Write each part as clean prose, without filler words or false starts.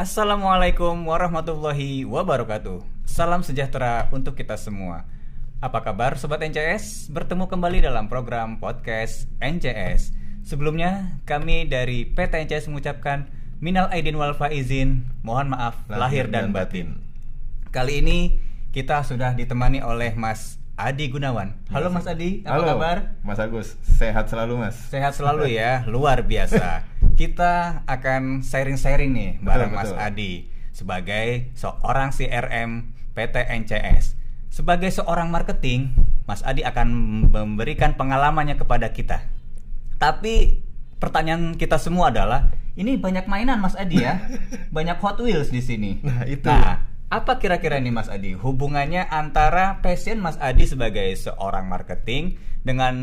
Assalamualaikum warahmatullahi wabarakatuh. Salam sejahtera untuk kita semua. Apa kabar Sobat NCS? Bertemu kembali dalam program podcast NCS. Sebelumnya kami dari PT NCS mengucapkan minal aidin wal faizin, mohon maaf lahir dan batin. Kali ini kita sudah ditemani oleh Mas Adi Gunawan. Halo Mas Adi, apa kabar? Mas Agus, sehat selalu Mas. Sehat selalu ya, luar biasa. Kita akan sharing-sharing nih bareng Mas Adi sebagai seorang CRM PT NCS. Sebagai seorang marketing, Mas Adi akan memberikan pengalamannya kepada kita. Tapi pertanyaan kita semua adalah, ini banyak mainan Mas Adi ya, banyak Hot Wheels di sini. Nah itu. Apa kira-kira nih Mas Adi hubungannya antara passion Mas Adi sebagai seorang marketing dengan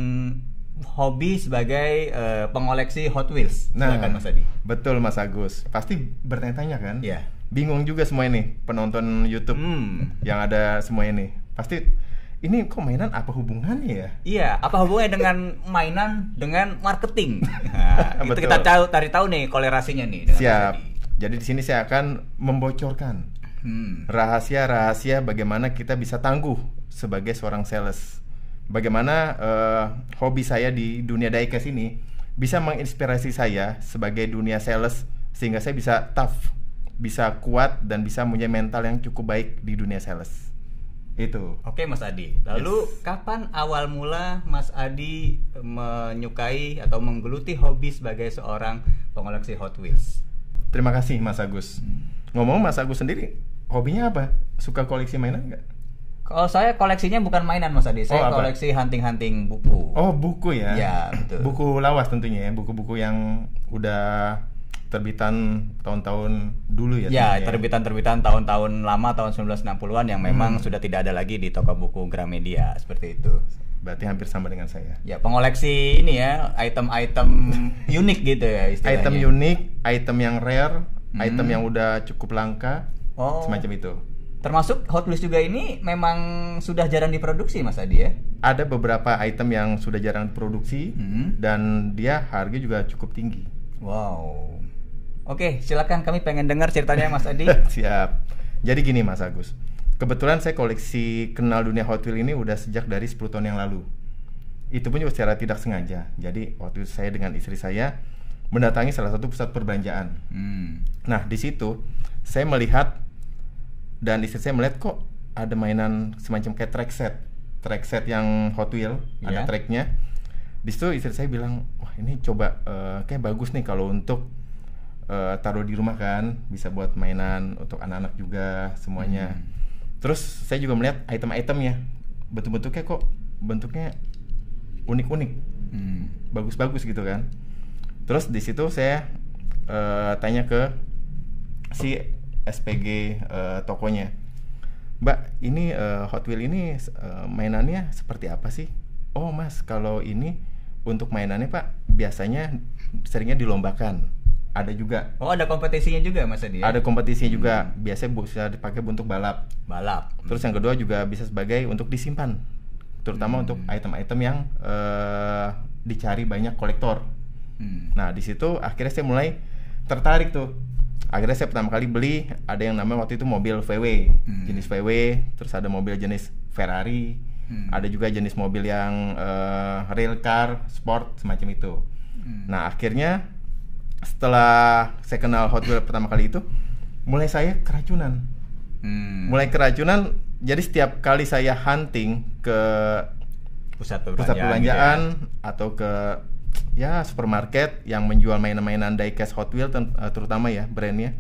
hobi sebagai pengoleksi Hot Wheels? Silakan Mas Adi. Betul Mas Agus. Pasti bertanya-tanya kan? Iya. Bingung juga semua ini penonton YouTube yang ada semua ini. Pasti ini kok mainan apa hubungannya ya? Iya, apa hubungannya dengan mainan dengan marketing? Nah, itu kita cari tahu nih kolerasinya nih. Siap. Jadi di sini saya akan membocorkan rahasia-rahasia bagaimana kita bisa tangguh sebagai seorang sales. Bagaimana hobi saya di dunia diecast ini bisa menginspirasi saya sebagai dunia sales sehingga saya bisa tough, bisa kuat dan bisa punya mental yang cukup baik di dunia sales. Itu. Oke Mas Adi. Lalu kapan awal mula Mas Adi menyukai atau menggeluti hobi sebagai seorang pengoleksi Hot Wheels? Terima kasih Mas Agus. Ngomong Mas Agus sendiri, hobinya apa? Suka koleksi mainan nggak? Kalau saya koleksinya bukan mainan Mas Adi, saya koleksi hunting-hunting buku. Oh buku ya? Ya betul. Buku lawas tentunya ya, buku-buku yang udah terbitan tahun-tahun dulu ya? Ya, terbitan-terbitan tahun-tahun lama, tahun 1960-an yang memang sudah tidak ada lagi di toko buku Gramedia, seperti itu. Berarti hampir sama dengan saya. Ya, pengoleksi ini ya, item-item unik gitu ya istilahnya. Item unik, item yang rare, item yang udah cukup langka, semacam itu. Termasuk Hot Wheels juga ini memang sudah jarang diproduksi Mas Adi ya? Ada beberapa item yang sudah jarang diproduksi dan dia harga juga cukup tinggi. Wow. Oke, silakan, kami pengen dengar ceritanya Mas Adi. Siap. Jadi gini Mas Agus, kebetulan saya koleksi kenal dunia Hot Wheels ini udah sejak dari 10 tahun yang lalu. Itu pun juga secara tidak sengaja. Jadi waktu itu saya dengan istri saya mendatangi salah satu pusat perbelanjaan. Nah di situ saya melihat dan istri saya melihat kok ada mainan semacam kayak track set yang Hot Wheels, ada tracknya. Di situ istri saya bilang, wah ini coba kayak bagus nih kalau untuk taruh di rumah kan, bisa buat mainan untuk anak-anak juga semuanya. Terus saya juga melihat item-itemnya, bentuk-bentuknya kok bentuknya unik-unik, bagus-bagus gitu kan. Terus di situ saya tanya ke si SPG tokonya, Mbak, ini Hot Wheels ini mainannya seperti apa sih? Oh Mas, kalau ini untuk mainannya Pak, biasanya seringnya dilombakan. Ada juga. Oh, ada kompetisinya juga Mas Adi? Ada kompetisinya juga, biasanya bisa dipakai untuk balap. Terus yang kedua juga bisa sebagai untuk disimpan, terutama untuk item-item yang dicari banyak kolektor. Nah di situ akhirnya saya mulai tertarik tuh. Akhirnya saya pertama kali beli, ada yang namanya waktu itu mobil VW, jenis VW, terus ada mobil jenis Ferrari, ada juga jenis mobil yang rail car, sport, semacam itu. Nah akhirnya setelah saya kenal Hot Wheels pertama kali itu, mulai saya keracunan. Jadi setiap kali saya hunting ke pusat perbelanjaan gitu ya, atau ke supermarket yang menjual mainan-mainan diecast Hot Wheels terutama ya brandnya,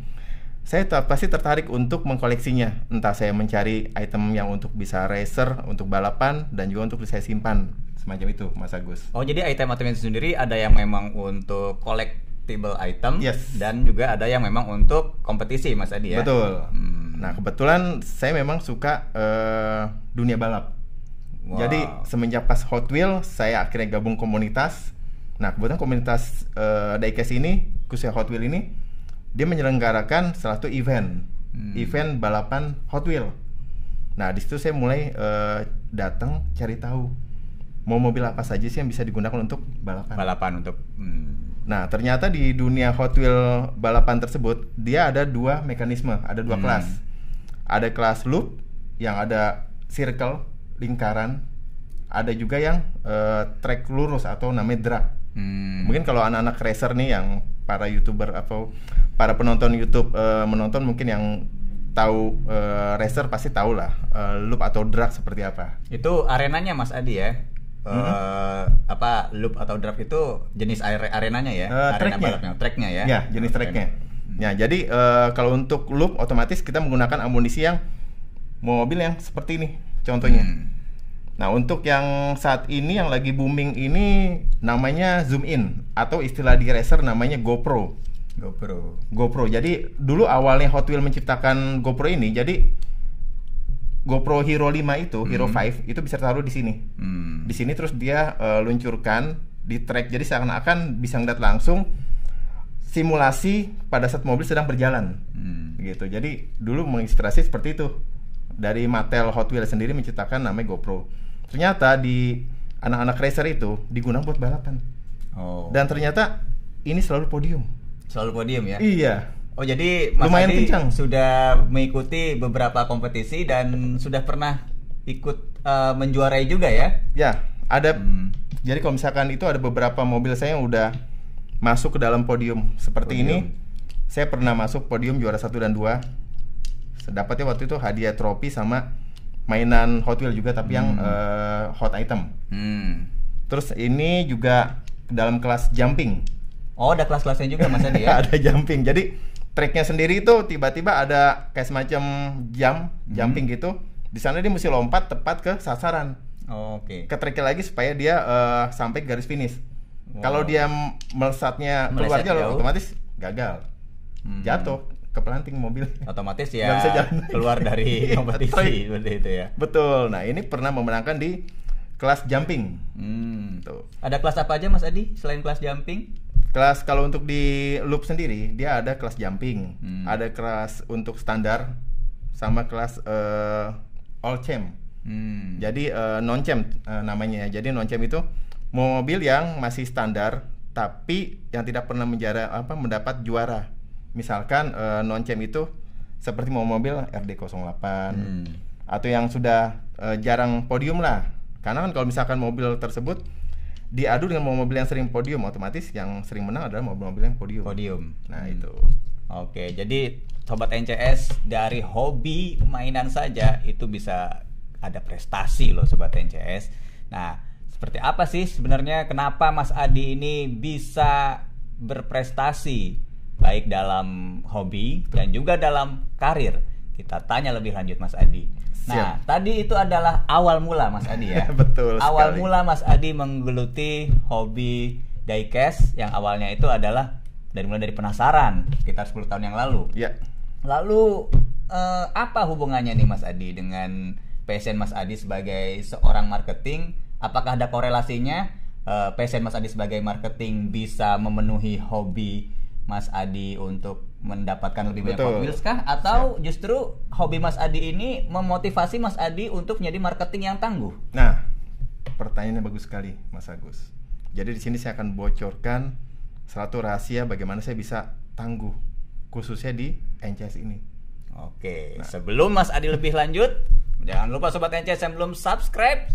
saya pasti tertarik untuk mengkoleksinya. Entah saya mencari item yang untuk bisa racer, untuk balapan, dan juga untuk saya simpan, semacam itu Mas Agus. Oh jadi item-item itu sendiri ada yang memang untuk collectible item, dan juga ada yang memang untuk kompetisi Mas Adi ya? Betul. Nah kebetulan saya memang suka dunia balap. Jadi semenjak pas Hot Wheels saya akhirnya gabung komunitas. Nah kebetulan komunitas diecast ini, khususnya Hot Wheels ini, dia menyelenggarakan salah satu event balapan Hot Wheels. Nah di situ saya mulai datang cari tahu mau mobil apa saja sih yang bisa digunakan untuk balapan. Nah, ternyata di dunia Hot Wheel balapan tersebut dia ada dua mekanisme, ada dua kelas. Ada kelas loop yang ada circle, lingkaran. Ada juga yang track lurus atau namanya drag. Mungkin kalau anak-anak racer nih yang para YouTuber atau para penonton YouTube menonton mungkin yang tahu racer pasti tahu lah loop atau drag seperti apa. Itu arenanya Mas Adi ya. Apa loop atau drag itu jenis arenanya ya? Arena balapnya, tracknya ya? Ya, jenis tracknya. Ya, jadi kalau untuk loop otomatis kita menggunakan amunisi yang mobil yang seperti ini contohnya. Nah, untuk yang saat ini yang lagi booming ini namanya zoom in atau istilah di racer namanya GoPro. Jadi dulu awalnya Hot Wheels menciptakan GoPro ini, jadi GoPro Hero 5 itu, Hero 5 itu bisa taruh di sini. Di sini terus dia luncurkan di track. Jadi seakan-akan bisa ngeliat langsung simulasi pada saat mobil sedang berjalan. Gitu. Jadi dulu menginspirasi seperti itu. Dari Mattel Hot Wheels sendiri menciptakan namanya GoPro. Ternyata di anak-anak racer itu digunakan buat balapan. Dan ternyata ini selalu podium. Selalu podium ya? Iya. Oh, jadi Mas lumayan Adi kencang. Sudah mengikuti beberapa kompetisi dan sudah pernah ikut menjuarai juga ya? Ya, ada. Jadi kalau misalkan itu ada beberapa mobil saya yang udah masuk ke dalam podium seperti ini. Saya pernah masuk podium juara 1 dan 2. Dapatnya waktu itu hadiah trofi sama mainan Hot Wheels juga tapi yang hot item. Terus ini juga dalam kelas jumping. Oh, ada kelas-kelasnya juga Mas Adi ya? Ada jumping. Jadi tracknya sendiri itu tiba-tiba ada kayak semacam jumping gitu. Di sana dia mesti lompat tepat ke sasaran. Ke tracknya lagi supaya dia sampai garis finish. Kalau dia melesatnya keluarnya otomatis gagal, jatuh ke pelanting mobil. Otomatis ya keluar dari kompetisi seperti itu ya. Betul. Nah, ini pernah memenangkan di kelas jumping. Tuh. Ada kelas apa aja Mas Adi selain kelas jumping? Kelas kalau untuk di loop sendiri dia ada kelas jumping, ada kelas untuk standar, sama kelas all champ. Jadi non champ namanya. Jadi non champ itu mobil yang masih standar tapi yang tidak pernah mendapat juara. Misalkan non champ itu seperti mobil RD08 atau yang sudah jarang podium lah. Karena kan kalau misalkan mobil tersebut diadu dengan mobil yang sering podium, otomatis yang sering menang adalah mobil-mobil yang podium. Nah, itu. Oke, jadi sobat NCS dari hobi mainan saja itu bisa ada prestasi loh sobat NCS. Nah, seperti apa sih sebenarnya kenapa Mas Adi ini bisa berprestasi baik dalam hobi dan juga dalam karir? Kita tanya lebih lanjut Mas Adi. Nah, tadi itu adalah awal mula Mas Adi ya. Betul sekali. Awal mula Mas Adi menggeluti hobi diecast yang awalnya itu adalah mulai dari penasaran sekitar 10 tahun yang lalu. Ya. Lalu apa hubungannya nih Mas Adi dengan passion Mas Adi sebagai seorang marketing? Apakah ada korelasinya passion Mas Adi sebagai marketing bisa memenuhi hobi Mas Adi untuk mendapatkan lebih banyak Hot Wheels kah? Atau justru hobi Mas Adi ini memotivasi Mas Adi untuk menjadi marketing yang tangguh? Nah, pertanyaannya bagus sekali Mas Agus. Jadi di sini saya akan bocorkan satu rahasia bagaimana saya bisa tangguh, khususnya di NCS ini. Oke, sebelum Mas Adi lebih lanjut, jangan lupa sobat NCS yang belum subscribe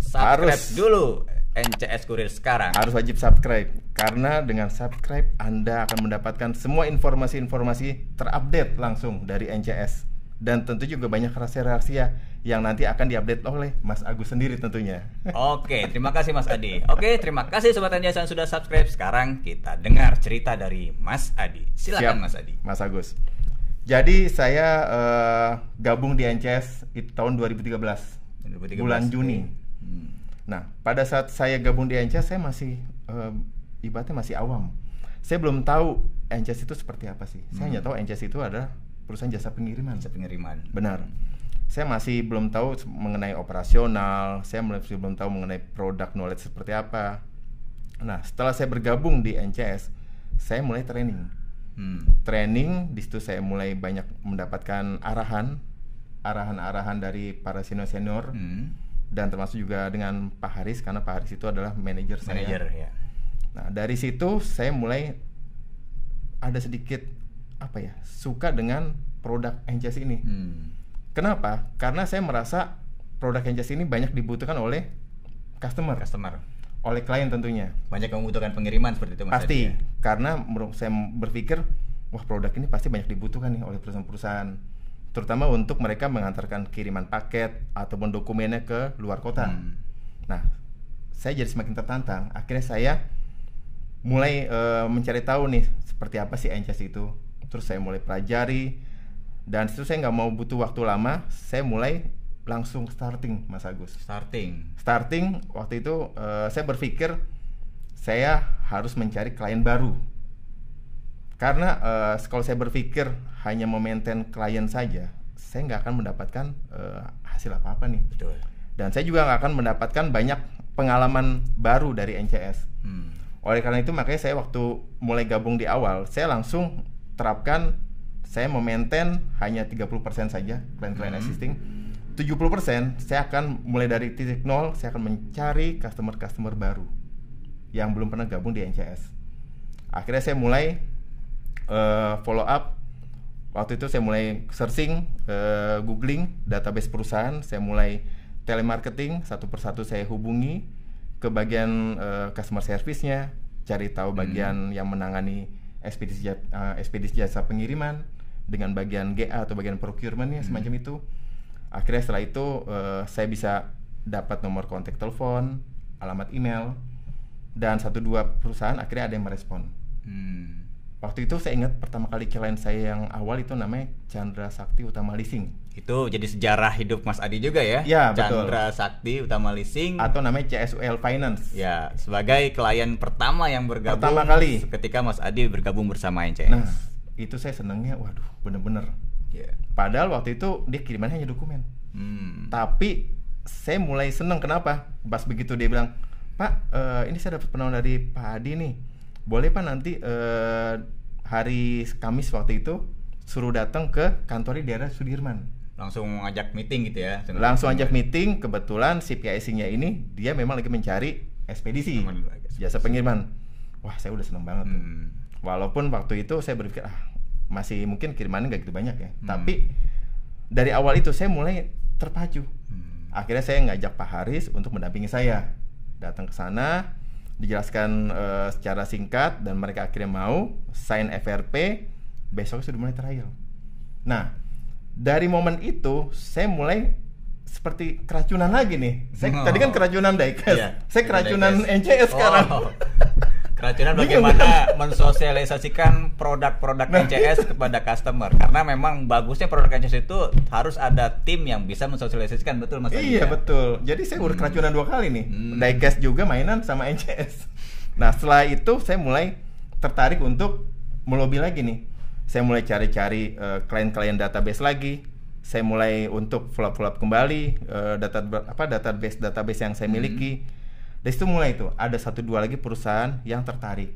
dulu NCS Kurir sekarang. Harus wajib subscribe, karena dengan subscribe Anda akan mendapatkan semua informasi-informasi terupdate langsung dari NCS. Dan tentu juga banyak rahasia-rahasia yang nanti akan diupdate oleh Mas Agus sendiri tentunya. Oke, terima kasih Mas Adi. Oke, terima kasih sobat NCS yang sudah subscribe. Sekarang kita dengar cerita dari Mas Adi. Silakan. Mas Adi. Mas Agus. Jadi saya gabung di NCS itu tahun 2013 bulan Juni. Nah, pada saat saya gabung di NCS saya masih ibaratnya masih awam. Saya belum tahu NCS itu seperti apa sih. Saya hanya tahu NCS itu adalah perusahaan jasa pengiriman. Benar. Saya masih belum tahu mengenai operasional. Saya masih belum tahu mengenai produk knowledge seperti apa. Nah, setelah saya bergabung di NCS, saya mulai training. Training di situ saya mulai banyak mendapatkan arahan dari para senior. Dan termasuk juga dengan Pak Haris, karena Pak Haris itu adalah manajer saya. Ya. Nah, dari situ saya mulai ada sedikit suka dengan produk NCS ini. Kenapa? Karena saya merasa produk NCS ini banyak dibutuhkan oleh customer, oleh klien tentunya. Banyak yang membutuhkan pengiriman seperti itu Mas Pasti, Adi, ya? karena saya berpikir wah produk ini pasti banyak dibutuhkan nih oleh perusahaan-perusahaan, terutama untuk mereka mengantarkan kiriman paket ataupun dokumennya ke luar kota. Nah, saya jadi semakin tertantang. Akhirnya saya mulai mencari tahu nih seperti apa sih NCS itu. Terus saya mulai pelajari, dan itu saya nggak mau butuh waktu lama. Saya mulai langsung starting, Mas Agus. Starting waktu itu saya berpikir saya harus mencari klien baru. Karena kalau saya berpikir hanya memaintain klien saja, saya nggak akan mendapatkan hasil apa-apa nih. Betul. Dan saya juga nggak akan mendapatkan banyak pengalaman baru dari NCS. Oleh karena itu makanya saya waktu mulai gabung di awal, saya langsung terapkan, saya memaintain hanya 30% saja klien-klien existing. 70% saya akan mulai dari titik nol, saya akan mencari customer baru yang belum pernah gabung di NCS. Akhirnya saya mulai follow up. Waktu itu saya mulai searching, googling database perusahaan, saya mulai telemarketing, satu persatu saya hubungi ke bagian customer service-nya, cari tahu bagian yang menangani ekspedisi jasa pengiriman dengan bagian GA atau bagian procurement-nya, semacam itu. Akhirnya setelah itu saya bisa dapat nomor kontak telepon, alamat email, dan 1-2 perusahaan akhirnya ada yang merespon. Waktu itu saya ingat pertama kali klien saya yang awal itu namanya Chandra Sakti Utama Leasing. Itu jadi sejarah hidup Mas Adi juga ya? Ya, betul. Chandra Sakti Utama Leasing, atau namanya CSUL Finance. Ya, sebagai klien pertama yang bergabung pertama kali ketika Mas Adi bergabung bersama NCS. Nah, itu saya senangnya, waduh, bener-bener. Padahal waktu itu dia kirimannya hanya dokumen. Tapi saya mulai seneng, kenapa? Pas begitu dia bilang, Pak, ini saya dapat penawaran dari Pak Adi nih. Boleh Pak nanti hari Kamis waktu itu suruh datang ke kantor di daerah Sudirman. Langsung ngajak meeting gitu ya? Langsung ajak meeting. Kebetulan si PIC-nya ini dia memang lagi mencari ekspedisi, jasa pengiriman. Wah, saya udah seneng banget tuh. Walaupun waktu itu saya berpikir masih mungkin kirimannya nggak gitu banyak ya. Tapi dari awal itu saya mulai terpacu. Akhirnya saya ngajak Pak Haris untuk mendampingi saya. Datang ke sana, dijelaskan secara singkat, dan mereka akhirnya mau sign FRP. Besoknya sudah mulai trial. Nah, dari momen itu saya mulai seperti keracunan lagi nih. Saya tadi kan keracunan diecast, saya keracunan NCS sekarang. Keracunan bagaimana mensosialisasikan produk-produk NCS kepada customer, karena memang bagusnya produk NCS itu harus ada tim yang bisa mensosialisasikan, betul Mas Adi? Iya, betul. Jadi saya udah keracunan 2 kali nih. Diecast juga mainan sama NCS. Nah, setelah itu saya mulai tertarik untuk melobi lagi nih. Saya mulai cari-cari klien-klien database lagi. Saya mulai untuk follow-up kembali database yang saya miliki. Dari situ mulai itu ada 1-2 lagi perusahaan yang tertarik.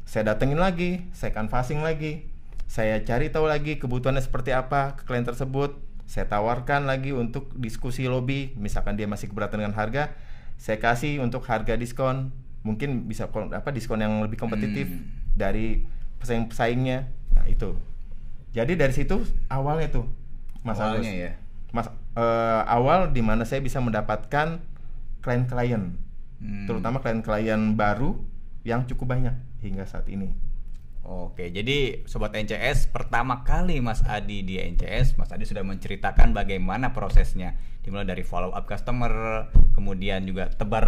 Saya datengin lagi, saya canvassing lagi, saya cari tahu lagi kebutuhannya seperti apa ke klien tersebut. Saya tawarkan lagi untuk diskusi lobby. Misalkan dia masih keberatan dengan harga, saya kasih untuk harga diskon, mungkin bisa diskon yang lebih kompetitif dari pesaing-pesaingnya. Nah, itu. Jadi dari situ awalnya tuh, Mas Agus. Ya. Awal di mana saya bisa mendapatkan klien-klien. Terutama klien-klien baru yang cukup banyak hingga saat ini. Oke, jadi Sobat NCS, pertama kali Mas Adi di NCS, Mas Adi sudah menceritakan bagaimana prosesnya. Dimulai dari follow up customer, kemudian juga tebar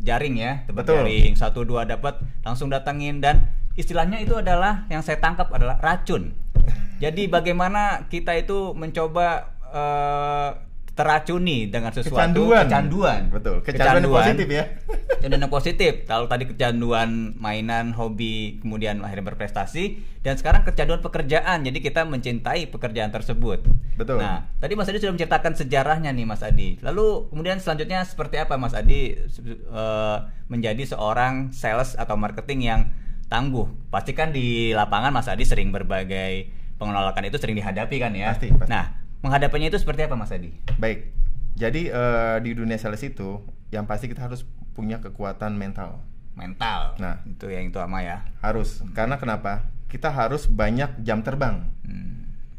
jaring ya, jaring 1-2 dapat, langsung datangin, dan istilahnya itu adalah, yang saya tangkap adalah racun. Jadi bagaimana kita itu mencoba teracuni dengan sesuatu, kecanduan. Betul, kecanduan positif ya. Kecanduan positif. Kalau tadi kecanduan mainan, hobi, kemudian akhirnya berprestasi, dan sekarang kecanduan pekerjaan. Jadi kita mencintai pekerjaan tersebut. Betul. Nah, tadi Mas Adi sudah menceritakan sejarahnya nih Mas Adi. Lalu kemudian selanjutnya seperti apa Mas Adi menjadi seorang sales atau marketing yang tangguh? Pastikan di lapangan Mas Adi sering berbagai penolakan itu sering dihadapi kan ya? Pasti. Nah, menghadapinya itu seperti apa Mas Adi? Baik, jadi di dunia sales itu yang pasti kita harus punya kekuatan mental. Nah, itu yang utama ya. Harus, karena kenapa? kita harus banyak jam terbang.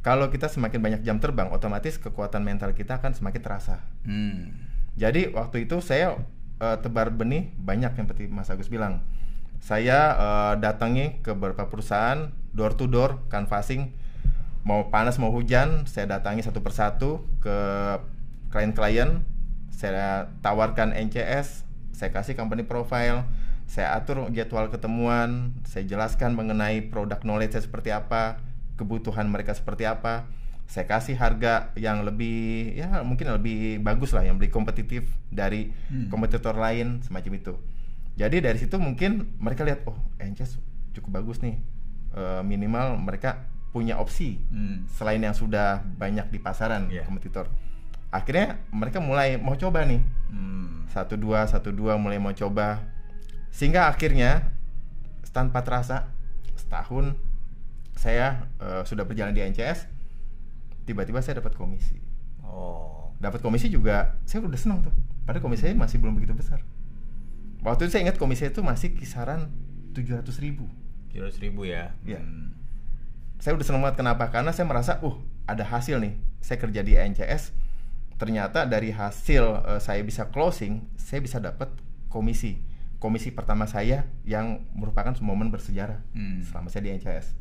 Kalau kita semakin banyak jam terbang, otomatis kekuatan mental kita akan semakin terasa. Jadi waktu itu saya tebar benih banyak yang seperti Mas Agus bilang. Saya datangi ke beberapa perusahaan, door to door, canvassing, mau panas mau hujan, saya datangi satu persatu ke klien-klien, saya tawarkan NCS, saya kasih company profile, saya atur jadwal ketemuan, saya jelaskan mengenai produk knowledge seperti apa, kebutuhan mereka seperti apa, saya kasih harga yang lebih, ya mungkin lebih bagus lah, yang lebih kompetitif dari kompetitor lain, semacam itu. Jadi dari situ mungkin mereka lihat, oh NCS cukup bagus nih, minimal mereka punya opsi selain yang sudah banyak di pasaran kompetitor. Akhirnya mereka mulai mau coba nih, satu dua mulai mau coba, sehingga akhirnya tanpa terasa setahun saya sudah berjalan di NCS, tiba-tiba saya dapat komisi. Dapat komisi juga, saya udah senang tuh. Padahal komisi saya masih belum begitu besar. Waktu itu saya ingat komisi itu masih kisaran 700.000. 700.000 ya. Iya. Saya udah senang banget, kenapa? Karena saya merasa, ada hasil nih. Saya kerja di NCS, ternyata dari hasil saya bisa closing, saya bisa dapat komisi. Komisi pertama saya yang merupakan momen bersejarah selama saya di NCS.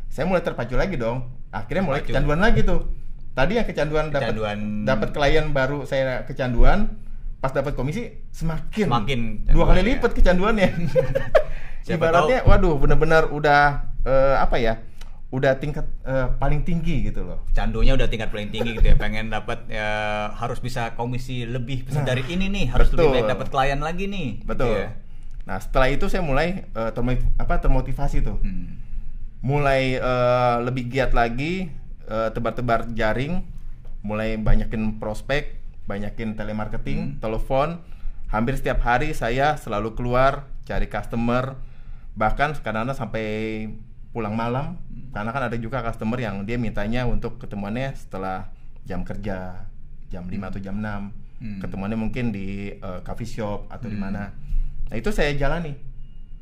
Saya mulai terpacu lagi dong. Akhirnya mulai kecanduan lagi tuh. Tadi yang kecanduan dapat klien baru, saya kecanduan. Pas dapat komisi semakin 2 kali lipat kecanduannya. Ibaratnya waduh benar-benar udah udah tingkat paling tinggi gitu loh. Candunya udah tingkat paling tinggi gitu ya. Pengen dapat harus bisa komisi lebih besar dari ini nih, harus lebih baik dapat klien lagi nih. Betul. Gitu ya. Nah, setelah itu saya mulai termotivasi tuh. Mulai lebih giat lagi, tebar-tebar jaring, mulai banyakin prospek, banyakin telemarketing, telepon. Hampir setiap hari saya selalu keluar cari customer, bahkan kadang-kadang sampai pulang malam, karena kan ada juga customer yang dia mintanya untuk ketemuannya setelah jam kerja, jam 5 atau jam 6. Ketemuannya mungkin di coffee shop atau di mana. Nah, itu saya jalani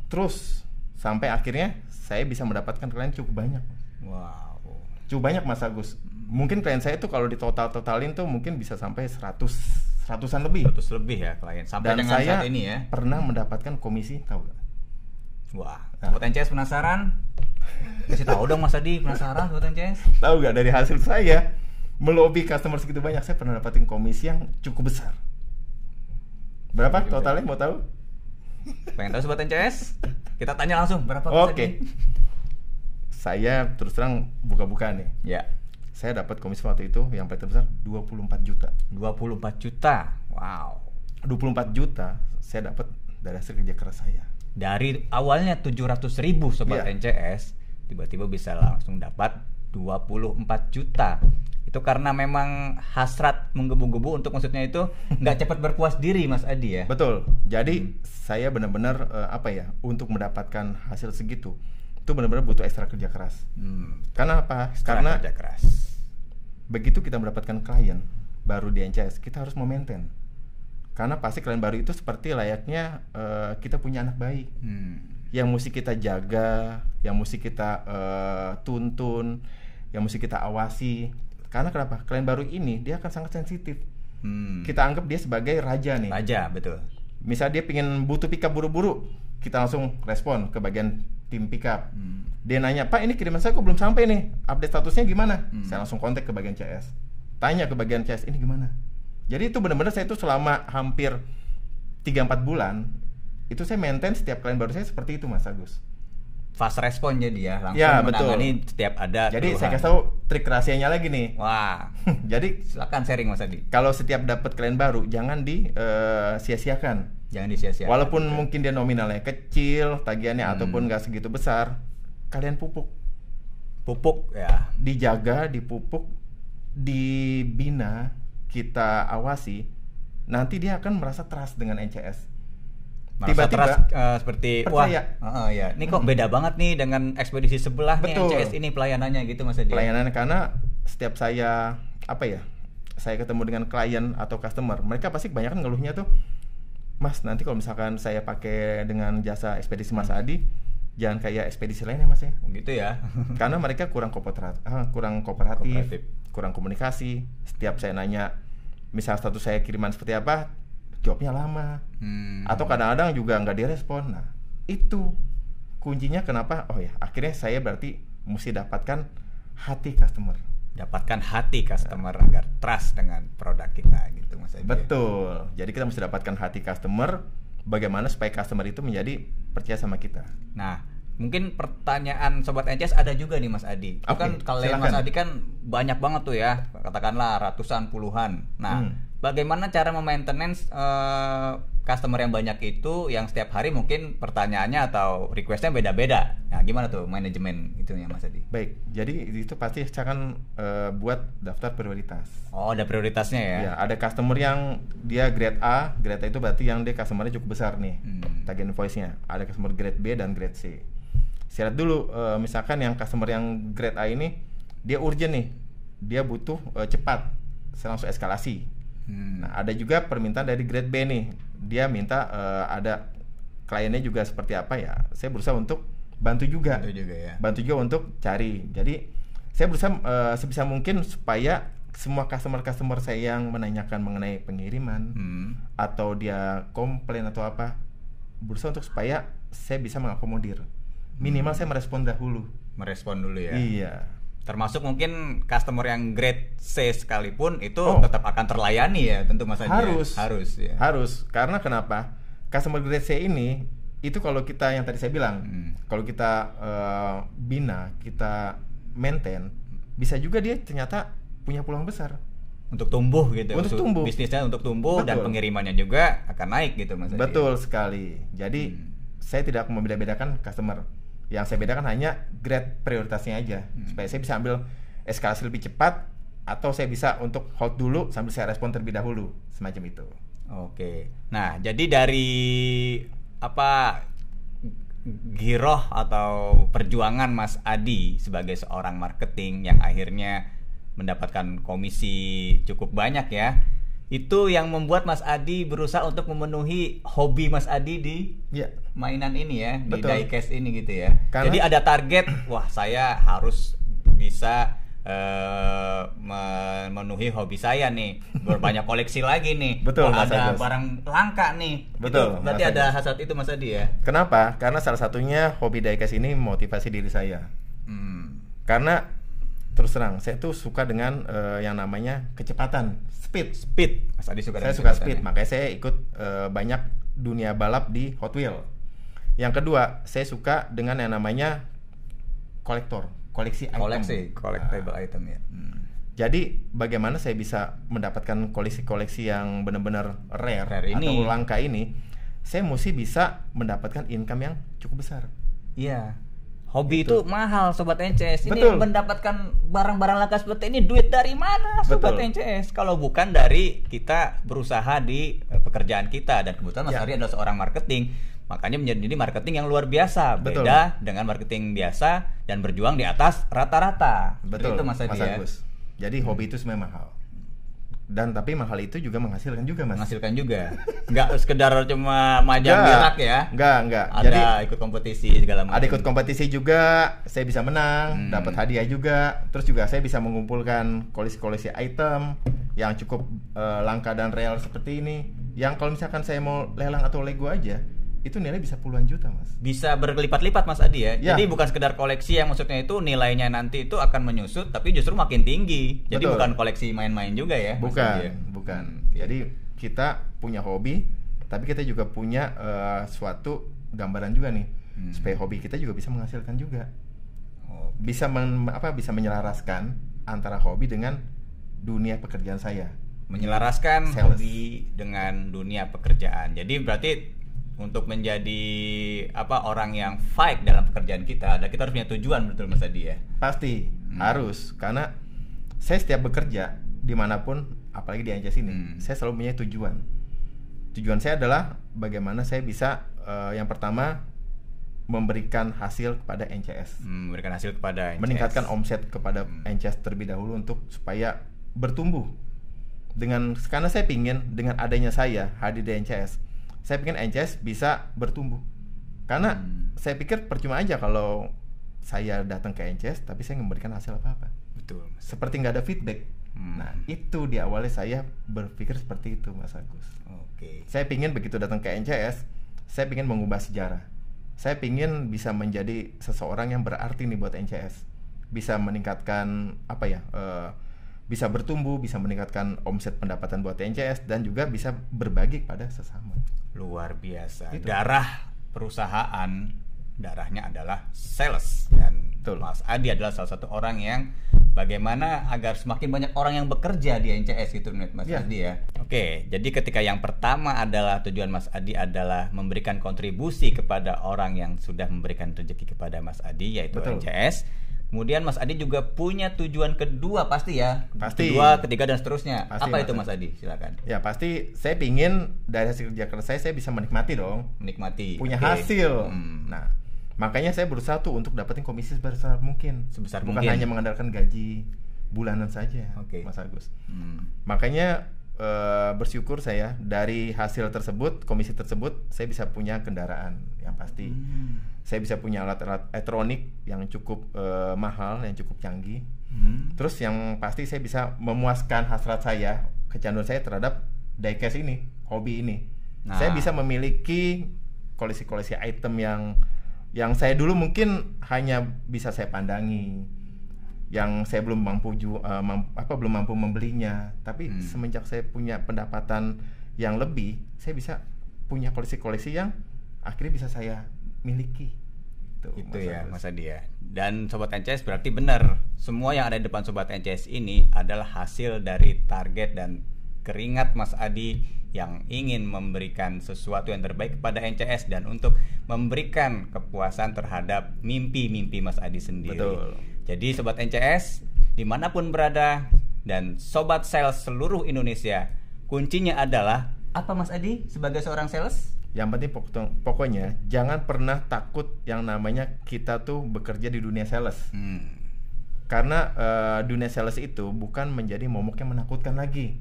terus sampai akhirnya saya bisa mendapatkan klien cukup banyak. Wow. Cukup banyak Mas Agus. Mungkin klien saya itu kalau di totalin tuh mungkin bisa sampai 100-an lebih. 100 lebih ya klien. Sampai dan dengan saya saat ini ya. Pernah mendapatkan komisi, tahu gak? Wah, sobat NCS penasaran? Kasih tahu dong Mas Adi, penasaran sobat NCS? Tahu gak, dari hasil saya melobi customer segitu banyak, saya pernah dapatin komisi yang cukup besar. Berapa totalnya, mau tahu? Pengen tahu sobat NCS? Kita tanya langsung, berapa Mas Adi? Saya terus terang buka-buka nih. Ya. Saya dapat komisi waktu itu yang paling terbesar 24 juta. 24 juta. Wow. 24 juta saya dapat dari hasil kerja keras saya. Dari awalnya 700.000 sobat NCS, tiba-tiba bisa langsung dapat 24 juta. Itu karena memang hasrat menggebu-gebu untuk, maksudnya itu nggak cepat berpuas diri Mas Adi ya. Betul. Jadi saya benar-benar untuk mendapatkan hasil segitu itu benar-benar butuh ekstra kerja keras. Karena apa? Karena kerja keras. Begitu kita mendapatkan klien baru di NCS, kita harus memaintain. Karena pasti klien baru itu seperti layaknya kita punya anak bayi, yang mesti kita jaga, yang mesti kita tuntun, yang mesti kita awasi. Karena kenapa? Klien baru ini dia akan sangat sensitif. Kita anggap dia sebagai raja nih. Raja, betul. Misal dia pengen butuh pickup buru-buru, kita langsung respon ke bagian tim pickup. Dia nanya, Pak ini kiriman saya kok belum sampai nih, update statusnya gimana? Saya langsung kontak ke bagian CS, tanya ke bagian CS, ini gimana? Jadi itu benar-benar saya itu selama hampir 3-4 bulan itu saya maintain setiap klien baru saya seperti itu Mas Agus. Fast respon jadi ya, langsung menangani setiap ada. Jadi keluhan. saya kasih tahu trik rahasianya lagi nih. Wah. Jadi silakan sharing Mas Adi. Kalau setiap dapat klien baru jangan sia-siakan. Jangan disia-siakan. Walaupun mungkin dia nominalnya kecil, tagihannya ataupun nggak segitu besar, kalian pupuk. Pupuk ya. Dijaga, dipupuk, dibina, kita awasi, nanti dia akan merasa trust dengan NCS. Tiba-tiba seperti percaya. Wah, ya. Ini kok beda banget nih dengan ekspedisi sebelah nih NCS ini pelayanannya gitu Mas Adi. Pelayanannya karena setiap saya saya ketemu dengan klien atau customer, mereka pasti kebanyakan ngeluhnya tuh, Mas nanti kalau misalkan saya pakai dengan jasa ekspedisi Mas Adi, Jangan kayak ekspedisi lainnya Mas ya. Gitu ya. Karena mereka kurang kooperatif, kurang komunikasi. Setiap saya nanya, misal status saya kiriman seperti apa, jawabnya lama. Atau kadang-kadang juga nggak direspon. Nah, itu kuncinya kenapa? Oh ya, akhirnya saya berarti mesti dapatkan hati customer. Dapatkan hati customer agar trust dengan produk kita gitu Mas Adi. Betul. Jadi kita mesti dapatkan hati customer. Bagaimana supaya customer itu menjadi percaya sama kita. Nah, mungkin pertanyaan Sobat NCS ada juga nih Mas Adi. Itu kan kalian Mas Adi kan banyak banget tuh ya, katakanlah ratusan, puluhan. Nah, bagaimana cara memaintenance customer yang banyak itu, yang setiap hari mungkin pertanyaannya atau requestnya beda-beda. Nah, gimana tuh manajemen itunya Mas Adi? Baik, jadi itu pasti saya akan buat daftar prioritas. Oh, ada prioritasnya ya? Ya, ada customer yang dia grade A itu berarti yang dia customernya cukup besar nih, tagihan invoice-nya. Ada customer grade B dan grade C. Saya lihat dulu, misalkan yang customer yang grade A ini, dia urgent nih, dia butuh cepat, saya langsung eskalasi. Nah, ada juga permintaan dari grade B nih, dia minta ada kliennya juga seperti apa ya, saya berusaha untuk bantu juga untuk cari. Jadi saya berusaha sebisa mungkin supaya semua customer saya yang menanyakan mengenai pengiriman atau dia komplain atau apa, berusaha untuk supaya saya bisa mengakomodir. Minimal saya merespon dulu ya. Iya. Termasuk mungkin customer yang grade C sekalipun itu tetap akan terlayani ya, tentu Mas Adi. Harus. Karena kenapa? Customer grade C ini itu kalau kita yang tadi saya bilang, kalau kita bina, kita maintain, bisa juga dia ternyata punya peluang besar untuk tumbuh gitu. Untuk tumbuh. Bisnisnya untuk tumbuh. Betul. Dan pengirimannya juga akan naik gitu Mas Adi. Betul sekali. Jadi saya tidak membeda-bedakan customer. Yang saya bedakan hanya grade prioritasnya aja, supaya saya bisa ambil eskalasi lebih cepat, atau saya bisa untuk hold dulu sambil saya respon terlebih dahulu, semacam itu. Oke. Nah, jadi dari giroh atau perjuangan Mas Adi sebagai seorang marketing yang akhirnya mendapatkan komisi cukup banyak ya, itu yang membuat Mas Adi berusaha untuk memenuhi hobi Mas Adi di mainan ini ya. Betul. Di diecast ini gitu ya. Karena jadi ada target, wah saya harus bisa memenuhi hobi saya nih, berbanyak koleksi lagi nih. Betul. Wah, ada barang langka nih. Betul. Itu berarti ada hasrat itu Mas Adi ya. Kenapa? Karena salah satunya hobi diecast ini motivasi diri saya. Karena terus terang, saya tuh suka dengan yang namanya kecepatan, speed. Mas Adi Saya suka speed, makanya saya ikut banyak dunia balap di Hot Wheels. Yang kedua, saya suka dengan yang namanya koleksi collectible item ya. Jadi bagaimana saya bisa mendapatkan koleksi yang benar-benar rare ini, atau langka ini? Saya mesti bisa mendapatkan income yang cukup besar. Iya. Hobi itu mahal Sobat NCS. Ini Betul. Mendapatkan barang-barang langka seperti ini duit dari mana Sobat NCS? Kalau bukan dari kita berusaha di pekerjaan kita. Dan kebetulan Mas Ari adalah seorang marketing, makanya menjadi marketing yang luar biasa. Betul. Beda dengan marketing biasa dan berjuang di atas rata-rata. Betul. Itu Mas Ari ya. Jadi hobi itu sebenarnya mahal. Dan tapi mahal itu juga menghasilkan juga Mas. Menghasilkan juga. Enggak sekedar cuma majang gerak ya. Enggak. Ada jadi, ikut kompetisi segala macam. Ada ikut kompetisi juga, saya bisa menang, dapat hadiah juga. Terus juga saya bisa mengumpulkan koleksi item yang cukup langka dan real seperti ini. Yang kalau misalkan saya mau lelang atau Lego aja, itu nilai bisa puluhan juta Mas. Bisa berlipat-lipat Mas Adi ya. Jadi bukan sekedar koleksi yang maksudnya itu nilainya nanti itu akan menyusut, tapi justru makin tinggi. Jadi bukan koleksi main-main juga ya. Bukan. Jadi kita punya hobi, tapi kita juga punya suatu gambaran juga nih, supaya hobi kita juga bisa menghasilkan juga. Bisa bisa menyelaraskan antara hobi dengan dunia pekerjaan saya. Menyelaraskan hobi dengan dunia pekerjaan. Jadi berarti untuk menjadi orang yang fight dalam pekerjaan kita harus punya tujuan, betul Mas Adi ya? Pasti harus, karena saya setiap bekerja dimanapun, apalagi di NCS ini, saya selalu punya tujuan. Tujuan saya adalah bagaimana saya bisa yang pertama memberikan hasil kepada NCS, meningkatkan omset kepada NCS terlebih dahulu untuk supaya bertumbuh. Karena saya pingin dengan adanya saya hadir di NCS, saya ingin NCS bisa bertumbuh. Karena saya pikir percuma aja kalau saya datang ke NCS tapi saya memberikan hasil apa-apa. Betul. Seperti nggak ada feedback. Nah, itu di awalnya saya berpikir seperti itu, Mas Agus. Oke. Saya pingin begitu datang ke NCS, saya pingin mengubah sejarah. Saya pingin bisa menjadi seseorang yang berarti nih buat NCS. Bisa meningkatkan bisa bertumbuh, bisa meningkatkan omset pendapatan buat NCS, dan juga bisa berbagi pada sesama. Luar biasa. Itu. Darah perusahaan, darahnya adalah sales, dan Betul. Mas Adi adalah salah satu orang yang bagaimana agar semakin banyak orang yang bekerja di NCS gitu, Mas Ya. Adi ya. Oke, jadi ketika yang pertama adalah tujuan Mas Adi adalah memberikan kontribusi kepada orang yang sudah memberikan rezeki kepada Mas Adi, yaitu Betul. NCS. Kemudian Mas Adi juga punya tujuan kedua pasti ya. Pasti. Kedua, ketiga, dan seterusnya. Pasti, Apa Mas itu Adi. Mas Adi? Silakan. Ya pasti saya pingin dari hasil kerja keras saya bisa menikmati dong, Menikmati. punya Oke. hasil. Nah, makanya saya berusaha tuh untuk dapetin komisi sebesar mungkin. Sebesar Bukan mungkin. hanya mengandalkan gaji bulanan saja, Oke. Mas Agus. Makanya bersyukur saya dari hasil tersebut, komisi tersebut, saya bisa punya kendaraan yang pasti. Saya bisa punya alat-alat elektronik yang cukup mahal, yang cukup canggih. Terus yang pasti saya bisa memuaskan hasrat saya, kecanduan saya terhadap diecast ini, hobi ini. Nah. Saya bisa memiliki koleksi-koleksi item yang saya dulu mungkin hanya bisa saya pandangi, yang saya belum belum mampu membelinya. Tapi semenjak saya punya pendapatan yang lebih, saya bisa punya koleksi-koleksi yang akhirnya bisa saya miliki. Itu Mas ya Agus. Mas Adi ya. Dan Sobat NCS berarti benar, semua yang ada di depan Sobat NCS ini adalah hasil dari target dan keringat Mas Adi yang ingin memberikan sesuatu yang terbaik kepada NCS dan untuk memberikan kepuasan terhadap mimpi-mimpi Mas Adi sendiri. Betul. Jadi Sobat NCS dimanapun berada dan Sobat Sales seluruh Indonesia, kuncinya adalah apa Mas Adi sebagai seorang sales? Yang penting pokoknya jangan pernah takut yang namanya kita tuh bekerja di dunia sales. Karena dunia sales itu bukan menjadi momok yang menakutkan lagi,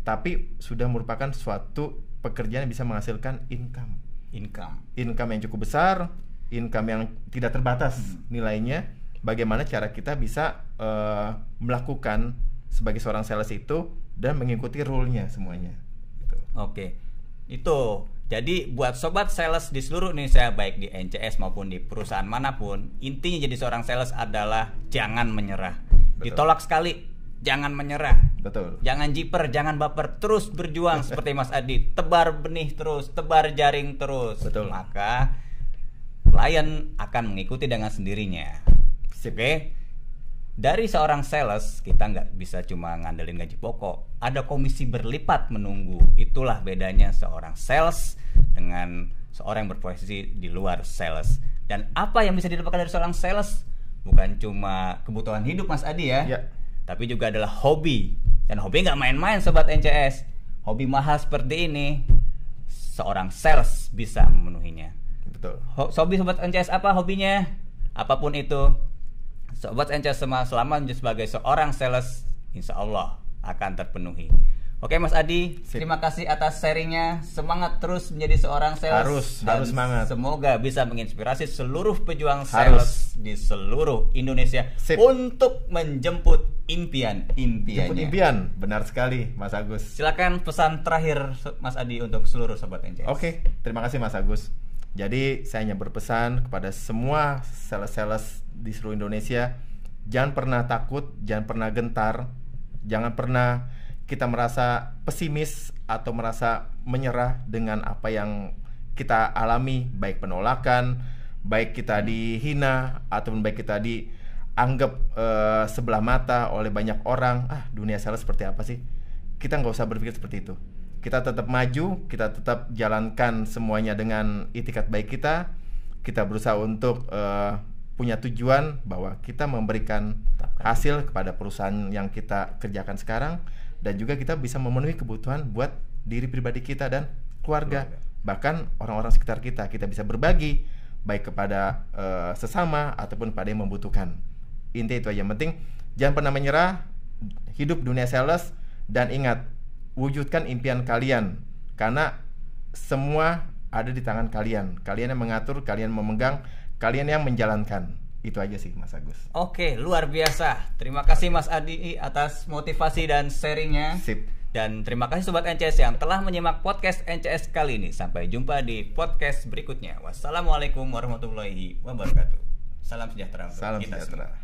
tapi sudah merupakan suatu pekerjaan yang bisa menghasilkan income yang cukup besar, income yang tidak terbatas nilainya. Bagaimana cara kita bisa melakukan sebagai seorang sales itu dan mengikuti rule-nya semuanya gitu. Oke, itu jadi buat sobat sales di seluruh Indonesia, baik di NCS maupun di perusahaan manapun, intinya jadi seorang sales adalah jangan menyerah. Betul. Ditolak sekali, jangan menyerah. Betul. Jangan jiper, jangan baper, terus berjuang seperti Mas Adi, tebar benih terus, tebar jaring terus. Betul. Maka klien akan mengikuti dengan sendirinya. Sip. Oke. Dari seorang sales kita nggak bisa cuma ngandelin gaji pokok, ada komisi berlipat menunggu. Itulah bedanya seorang sales dengan seorang yang berprofesi di luar sales. Dan apa yang bisa didapatkan dari seorang sales bukan cuma kebutuhan hidup Mas Adi ya, tapi juga adalah hobi. Dan hobi nggak main-main Sobat NCS. Hobi mahal seperti ini seorang sales bisa memenuhinya. Betul. Hobi Sobat NCS apa hobinya? Apapun itu, Sobat NCS selama sebagai seorang sales, insya Allah akan terpenuhi. Oke Mas Adi, Sip. terima kasih atas sharingnya. Semangat terus menjadi seorang sales. Harus semangat. Semoga bisa menginspirasi seluruh pejuang sales di seluruh Indonesia. Sip. Untuk menjemput impian-impiannya. Jemput impian, benar sekali Mas Agus. Silakan pesan terakhir Mas Adi untuk seluruh Sobat NCS. Oke, terima kasih Mas Agus. Jadi saya hanya berpesan kepada semua sales-sales di seluruh Indonesia, jangan pernah takut, jangan pernah gentar, jangan pernah kita merasa pesimis atau merasa menyerah dengan apa yang kita alami, baik penolakan, baik kita dihina ataupun baik kita dianggap sebelah mata oleh banyak orang. Dunia sales seperti apa sih? Kita nggak usah berpikir seperti itu. Kita tetap maju, kita tetap jalankan semuanya dengan itikat baik kita. Kita berusaha untuk punya tujuan bahwa kita memberikan hasil kepada perusahaan yang kita kerjakan sekarang, dan juga kita bisa memenuhi kebutuhan buat diri pribadi kita dan keluarga. Bahkan orang-orang sekitar kita bisa berbagi baik kepada sesama ataupun pada yang membutuhkan. Intinya itu aja, yang penting jangan pernah menyerah, hidup dunia sales, dan ingat, wujudkan impian kalian, karena semua ada di tangan kalian. Kalian yang mengatur, kalian memegang, kalian yang menjalankan. Itu aja sih Mas Agus. Oke, luar biasa. Terima kasih Mas Adi atas motivasi dan sharingnya. Sip. Dan terima kasih Sobat NCS yang telah menyimak podcast NCS kali ini. Sampai jumpa di podcast berikutnya. Wassalamualaikum warahmatullahi wabarakatuh. Salam sejahtera untuk Salam kita sejahtera. semua.